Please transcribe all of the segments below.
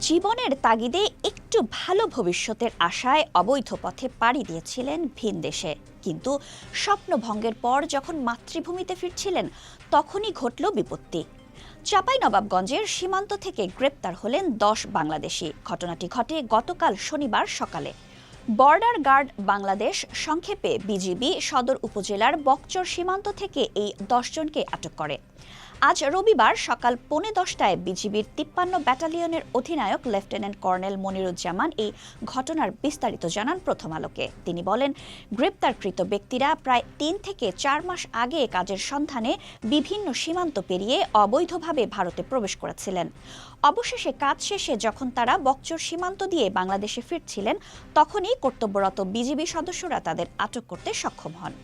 জীবনের তাগিদে একটু ভালো ভবিষ্যতের আশায় অবৈধ পথে পাড়ি দিয়েছিলেন ভিনদেশে, কিন্তু স্বপ্নভঙ্গের পর যখন মাতৃভূমিতে ফিরছিলেন তখনই ঘটল বিপত্তি। চাঁপাইনবাবগঞ্জের সীমান্ত থেকে গ্রেপ্তার হলেন ১০ বাংলাদেশি। ঘটনাটি ঘটে গতকাল শনিবার সকালে। বর্ডার গার্ড বাংলাদেশ, সংক্ষেপে বিজিবি, সদর উপজেলার বকচর সীমান্ত থেকে এই ১০ জনকে আটক করে। আজ রবিবার সকাল ১:১০টায় বিজিবির ৫৩ ব্যাটালিয়নের অধিনায়ক লেফটেন্যান্ট কর্নেল মনিরুজ্জামান এই ঘটনার বিস্তারিত জানান প্রথম আলোকে। তিনি বলেন, গ্রেপ্তারকৃত ব্যক্তিরা প্রায় ৩ থেকে ৪ মাস আগে কাজের সন্ধানে বিভিন্ন সীমান্ত পেরিয়ে অবৈধভাবে ভারতে প্রবেশ করেছিলেন। অবশেষে কাজ শেষে যখন তারা বকচর সীমান্ত দিয়ে বাংলাদেশে ফিরছিলেন, তখনই কর্তব্যরত বিজিবি সদস্যরা তাদের আটক করতে সক্ষম হন।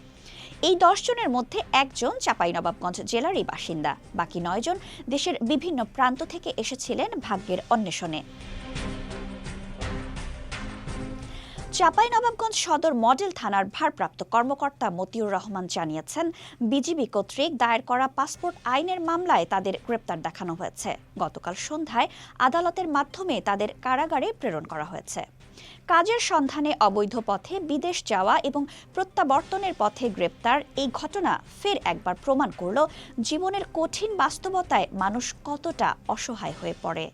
এই ১০ জনের মধ্যে একজন চাঁপাইনবাবগঞ্জ জেলারই বাসিন্দা। বাকি ৯ জন দেশের বিভিন্ন প্রান্ত থেকে এসেছিলেন ভাগ্যের অন্বেষণে। চাঁপাইনবাবগঞ্জ সদর মডেল থানার ভারপ্রাপ্ত কর্মকর্তা মতিউর রহমান জানিয়েছেন, বিজিবি কর্তৃক দায়ের করা পাসপোর্ট আইনের মামলায় তাদের গ্রেপ্তার দেখানো হয়েছে। গতকাল সন্ধ্যায় আদালতের মাধ্যমে তাদের কারাগারে প্রেরণ করা হয়েছে। কাজের সন্ধানে অবৈধ পথে বিদেশ যাওয়া এবং প্রত্যাবর্তনের পথে গ্রেপ্তার, এই ঘটনা ফের একবার প্রমাণ করল জীবনের কঠিন বাস্তবতায় মানুষ কতটা অসহায় হয়ে পড়ে।